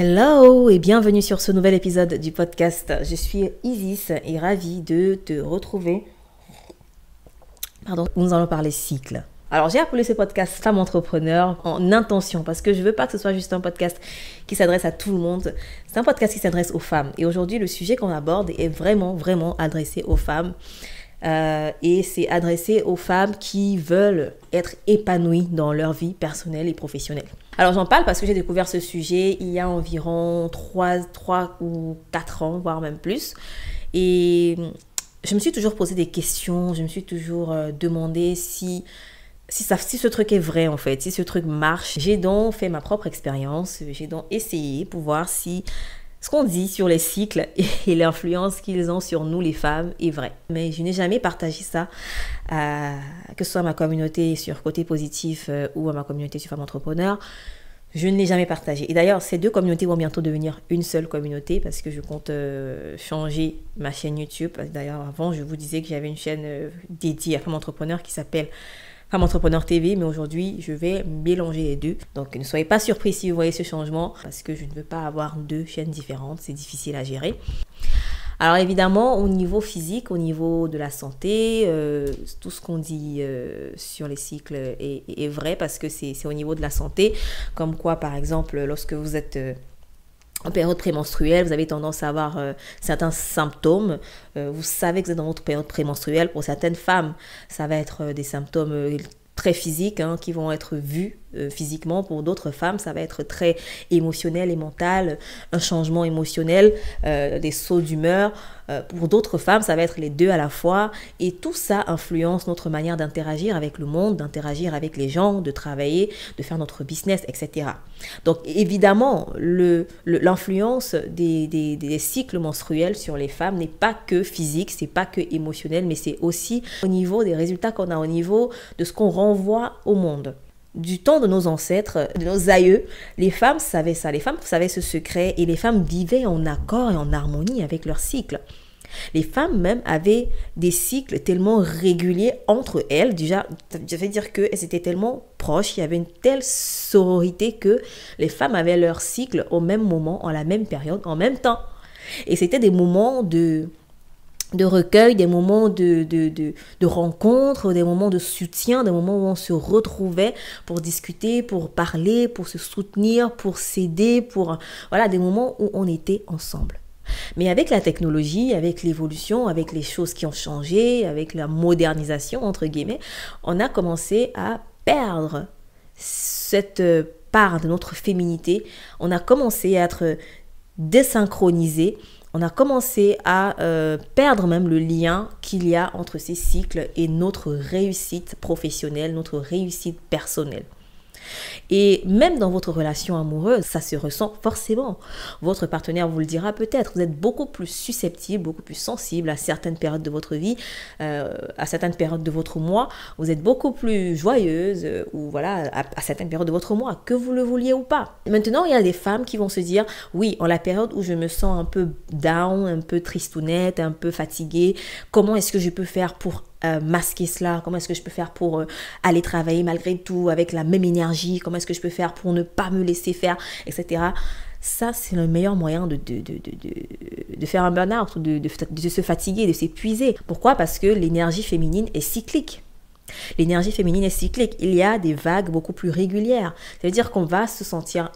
Hello et bienvenue sur ce nouvel épisode du podcast. Je suis Isis et ravie de te retrouver. Nous allons parler cycle. Alors j'ai appelé ce podcast Femme Entrepreneur en intention parce que je veux pas que ce soit juste un podcast qui s'adresse à tout le monde. C'est un podcast qui s'adresse aux femmes. Et aujourd'hui le sujet qu'on aborde est vraiment adressé aux femmes. Et c'est adressé aux femmes qui veulent être épanouies dans leur vie personnelle et professionnelle. Alors j'en parle parce que j'ai découvert ce sujet il y a environ 3 ou 4 ans, voire même plus. Et je me suis toujours posé des questions, je me suis toujours demandé si ce truc est vrai en fait, si ce truc marche. J'ai donc fait ma propre expérience, j'ai donc essayé pour voir si ce qu'on dit sur les cycles et l'influence qu'ils ont sur nous les femmes est vrai. Mais je n'ai jamais partagé ça, que ce soit à ma communauté sur Côté Positif ou à ma communauté sur Femmes Entrepreneurs. Je ne l'ai jamais partagé. Et d'ailleurs, ces deux communautés vont bientôt devenir une seule communauté parce que je compte changer ma chaîne YouTube. D'ailleurs, avant, je vous disais que j'avais une chaîne dédiée à Femmes Entrepreneurs qui s'appelle Femme Entrepreneur TV, mais aujourd'hui, je vais mélanger les deux. Donc, ne soyez pas surpris si vous voyez ce changement, parce que je ne veux pas avoir deux chaînes différentes, c'est difficile à gérer. Alors évidemment, au niveau physique, au niveau de la santé, tout ce qu'on dit sur les cycles est vrai, parce que c'est au niveau de la santé, comme quoi, par exemple, lorsque vous êtes en période prémenstruelle, vous avez tendance à avoir certains symptômes. Vous savez que vous êtes dans votre période prémenstruelle. Pour certaines femmes, ça va être des symptômes très physiques qui vont être vus physiquement. Pour d'autres femmes, ça va être très émotionnel et mental, un changement émotionnel, des sauts d'humeur. Pour d'autres femmes, ça va être les deux à la fois. Et tout ça influence notre manière d'interagir avec le monde, d'interagir avec les gens, de travailler, de faire notre business, etc. Donc évidemment, l'influence des cycles menstruels sur les femmes n'est pas que physique, c'est pas que émotionnel, mais c'est aussi au niveau des résultats qu'on a, au niveau de ce qu'on renvoie au monde. Du temps de nos ancêtres, de nos aïeux, les femmes savaient ça, les femmes savaient ce secret et les femmes vivaient en accord et en harmonie avec leur cycle. Les femmes même avaient des cycles tellement réguliers entre elles, déjà, ça veut dire qu'elles étaient tellement proches, il y avait une telle sororité que les femmes avaient leur cycle au même moment, en la même période, en même temps. Et c'était des moments de recueil, des moments de rencontres, des moments de soutien, des moments où on se retrouvait pour discuter, pour parler, pour se soutenir, pour s'aider, voilà, des moments où on était ensemble. Mais avec la technologie, avec l'évolution, avec les choses qui ont changé, avec la modernisation, entre guillemets, on a commencé à perdre cette part de notre féminité. On a commencé à être désynchronisé. On a commencé à perdre même le lien qu'il y a entre ces cycles et notre réussite professionnelle, notre réussite personnelle. Et même dans votre relation amoureuse, ça se ressent forcément. Votre partenaire vous le dira peut-être. Vous êtes beaucoup plus susceptible, beaucoup plus sensible à certaines périodes de votre vie, à certaines périodes de votre mois. Vous êtes beaucoup plus joyeuse ou voilà, à certaines périodes de votre mois, que vous le vouliez ou pas. Maintenant, il y a des femmes qui vont se dire, oui, en la période où je me sens un peu down, un peu tristounette, un peu fatiguée, comment est-ce que je peux faire pour masquer cela, comment est-ce que je peux faire pour aller travailler malgré tout avec la même énergie, comment est-ce que je peux faire pour ne pas me laisser faire, etc. Ça, c'est le meilleur moyen de faire un burn-out, de se fatiguer, de s'épuiser. Pourquoi? Parce que l'énergie féminine est cyclique. L'énergie féminine est cyclique. Il y a des vagues beaucoup plus régulières. Ça veut dire qu'on va se sentir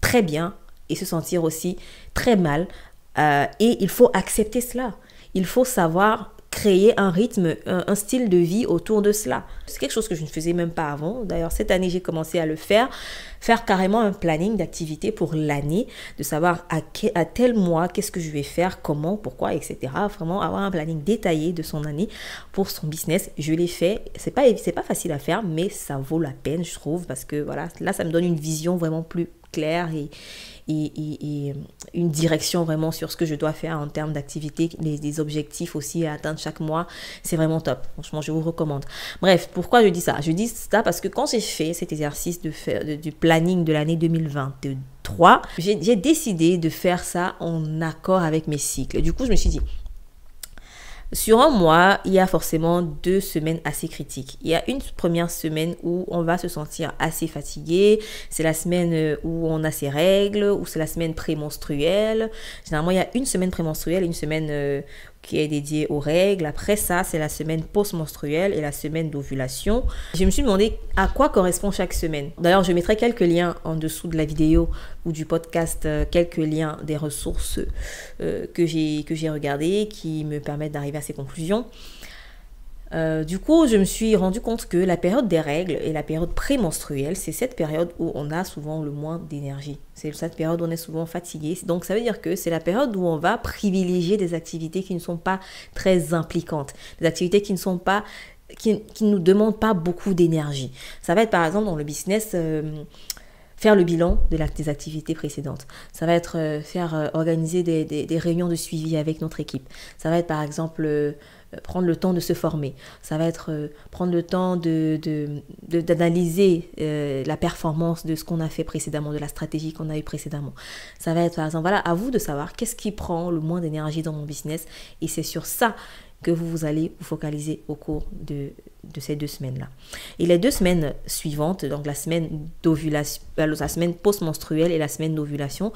très bien et se sentir aussi très mal. Et il faut accepter cela. Il faut savoir créer un rythme, un style de vie autour de cela. C'est quelque chose que je ne faisais même pas avant. D'ailleurs, cette année, j'ai commencé à le faire carrément un planning d'activité pour l'année, de savoir à tel mois, qu'est-ce que je vais faire, comment, pourquoi, etc. Vraiment avoir un planning détaillé de son année pour son business. Je l'ai fait. C'est pas facile à faire, mais ça vaut la peine, je trouve, parce que voilà, là, ça me donne une vision vraiment plus claire et une direction vraiment sur ce que je dois faire en termes d'activité, des objectifs aussi à atteindre chaque mois. C'est vraiment top. Franchement, je vous recommande. Bref, pourquoi je dis ça? Je dis ça parce que quand j'ai fait cet exercice du planning de l'année 2023, j'ai décidé de faire ça en accord avec mes cycles. Du coup, je me suis dit, Sur un mois, il y a forcément 2 semaines assez critiques. Il y a une première semaine où on va se sentir assez fatigué. C'est la semaine où on a ses règles, ou c'est la semaine prémenstruelle. Généralement, il y a une semaine prémenstruelle et une semaine qui est dédiée aux règles. Après ça, c'est la semaine post-menstruelle et la semaine d'ovulation. Je me suis demandé à quoi correspond chaque semaine. D'ailleurs, je mettrai quelques liens en dessous de la vidéo ou du podcast, quelques liens des ressources que j'ai regardées qui me permettent d'arriver à ces conclusions. Du coup, je me suis rendu compte que la période des règles et la période prémenstruelle, c'est cette période où on a souvent le moins d'énergie. C'est cette période où on est souvent fatigué. Donc, ça veut dire que c'est la période où on va privilégier des activités qui ne sont pas très impliquantes, des activités qui ne nous demandent pas beaucoup d'énergie. Ça va être par exemple dans le business... faire le bilan des activités précédentes. Ça va être organiser des réunions de suivi avec notre équipe. Ça va être par exemple prendre le temps de se former. Ça va être prendre le temps d'analyser la performance de ce qu'on a fait précédemment, de la stratégie qu'on a eue précédemment. Ça va être par exemple, voilà, à vous de savoir qu'est-ce qui prend le moins d'énergie dans mon business, et c'est sur ça que vous allez vous focaliser au cours de ces 2 semaines-là. Et les 2 semaines suivantes, donc la semaine d'ovulation, la semaine post-menstruelle et la semaine d'ovulation,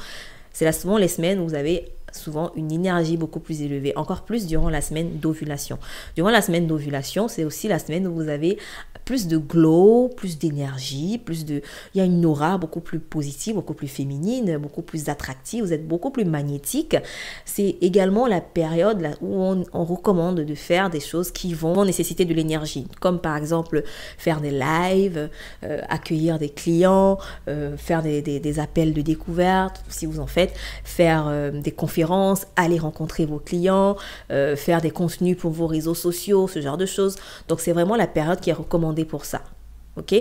c'est souvent les semaines où vous avez souvent une énergie beaucoup plus élevée, encore plus durant la semaine d'ovulation. Durant la semaine d'ovulation, c'est aussi la semaine où vous avez plus de glow, plus d'énergie, il y a une aura beaucoup plus positive, beaucoup plus féminine, beaucoup plus attractive, vous êtes beaucoup plus magnétique. C'est également la période là où on recommande de faire des choses qui vont nécessiter de l'énergie, comme par exemple faire des lives, accueillir des clients, faire des appels de découverte, si vous en faites, faire des conférences, aller rencontrer vos clients, faire des contenus pour vos réseaux sociaux, ce genre de choses. Donc, c'est vraiment la période qui est recommandée pour ça. Ok?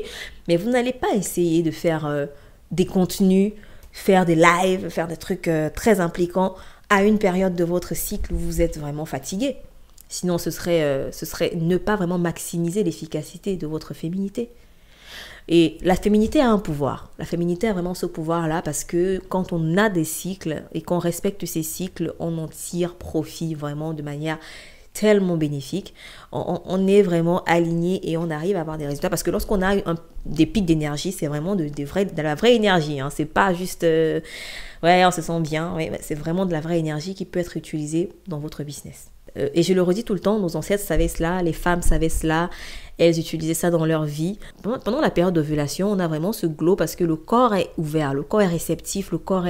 Mais vous n'allez pas essayer de faire des contenus, faire des lives, faire des trucs très impliquants à une période de votre cycle où vous êtes vraiment fatigué. Sinon, ce serait ne pas vraiment maximiser l'efficacité de votre féminité. Et la féminité a un pouvoir. La féminité a vraiment ce pouvoir-là parce que quand on a des cycles et qu'on respecte ces cycles, on en tire profit vraiment de manière tellement bénéfique. On est vraiment aligné et on arrive à avoir des résultats parce que lorsqu'on a des pics d'énergie, c'est vraiment de la vraie énergie. Hein. C'est pas juste ouais, on se sent bien. Ouais, c'est vraiment de la vraie énergie qui peut être utilisée dans votre business. Et je le redis tout le temps, nos ancêtres savaient cela, les femmes savaient cela, elles utilisaient ça dans leur vie. Pendant la période d'ovulation, on a vraiment ce glow parce que le corps est ouvert, le corps est réceptif, le corps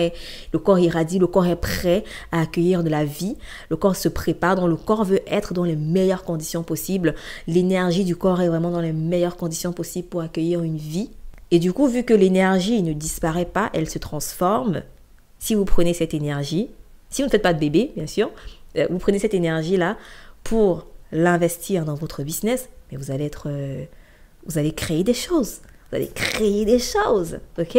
irradie, le corps est prêt à accueillir de la vie, le corps se prépare, donc le corps veut être dans les meilleures conditions possibles. L'énergie du corps est vraiment dans les meilleures conditions possibles pour accueillir une vie. Et du coup, vu que l'énergie ne disparaît pas, elle se transforme. Si vous prenez cette énergie, si vous ne faites pas de bébé, bien sûr, vous prenez cette énergie-là pour l'investir dans votre business, mais vous allez créer des choses. Vous allez créer des choses, ok?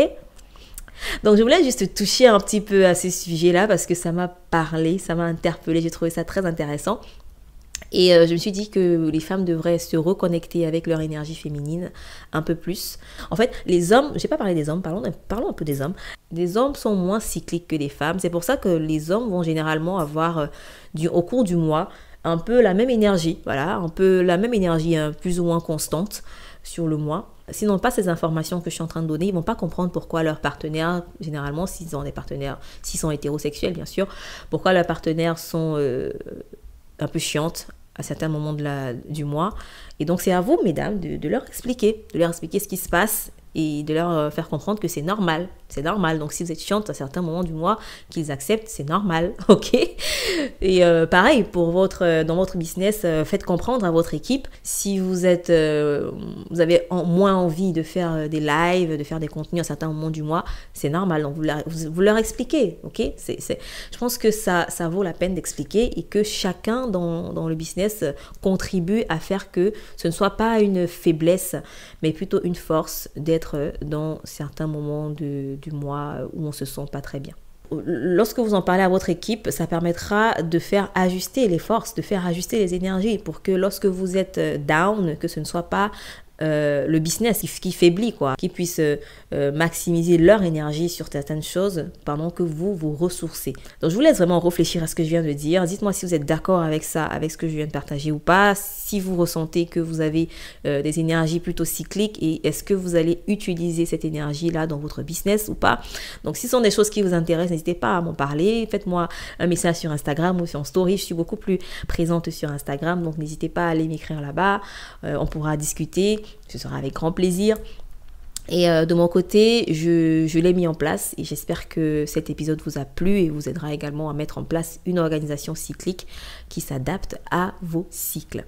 Donc, je voulais juste toucher un petit peu à ce sujet-là parce que ça m'a parlé, ça m'a interpellé, j'ai trouvé ça très intéressant. Et je me suis dit que les femmes devraient se reconnecter avec leur énergie féminine un peu plus. En fait, les hommes, je n'ai pas parlé des hommes, parlons un peu des hommes. Les hommes sont moins cycliques que les femmes. C'est pour ça que les hommes vont généralement avoir, au cours du mois, un peu la même énergie. Voilà, un peu la même énergie, plus ou moins constante sur le mois. S'ils n'ont pas ces informations que je suis en train de donner, ils ne vont pas comprendre pourquoi leurs partenaires, généralement, s'ils ont des partenaires, s'ils sont hétérosexuels, bien sûr, pourquoi leurs partenaires sont un peu chiantes à certains moments du mois. Et donc, c'est à vous, mesdames, de leur expliquer ce qui se passe et de leur faire comprendre que c'est normal. C'est normal. Donc, si vous êtes chiante à certains moments du mois, qu'ils acceptent, c'est normal. OK? Et pareil, dans votre business, faites comprendre à votre équipe si vous avez moins envie de faire des lives, de faire des contenus à certains moments du mois, c'est normal. Donc, vous leur expliquez. OK? Je pense que ça vaut la peine d'expliquer et que chacun dans le business contribue à faire que ce ne soit pas une faiblesse, mais plutôt une force d'être dans certains moments du mois où on ne se sent pas très bien. Lorsque vous en parlez à votre équipe, ça permettra de faire ajuster les forces, de faire ajuster les énergies pour que lorsque vous êtes down, que ce ne soit pas le business, qui faiblit, quoi, qui puissent maximiser leur énergie sur certaines choses pendant que vous vous ressourcez. Donc je vous laisse vraiment réfléchir à ce que je viens de dire. Dites-moi si vous êtes d'accord avec ça, avec ce que je viens de partager ou pas, si vous ressentez que vous avez des énergies plutôt cycliques et est-ce que vous allez utiliser cette énergie-là dans votre business ou pas. Donc si ce sont des choses qui vous intéressent, n'hésitez pas à m'en parler, faites-moi un message sur Instagram ou sur Story, je suis beaucoup plus présente sur Instagram, donc n'hésitez pas à aller m'écrire là-bas, on pourra discuter, ce sera avec grand plaisir. Et de mon côté, je l'ai mis en place et j'espère que cet épisode vous a plu et vous aidera également à mettre en place une organisation cyclique qui s'adapte à vos cycles.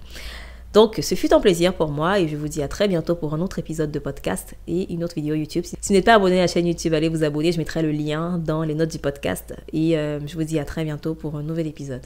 Donc, ce fut un plaisir pour moi et je vous dis à très bientôt pour un autre épisode de podcast et une autre vidéo YouTube. Si vous n'êtes pas abonné à la chaîne YouTube, allez vous abonner. Je mettrai le lien dans les notes du podcast et je vous dis à très bientôt pour un nouvel épisode.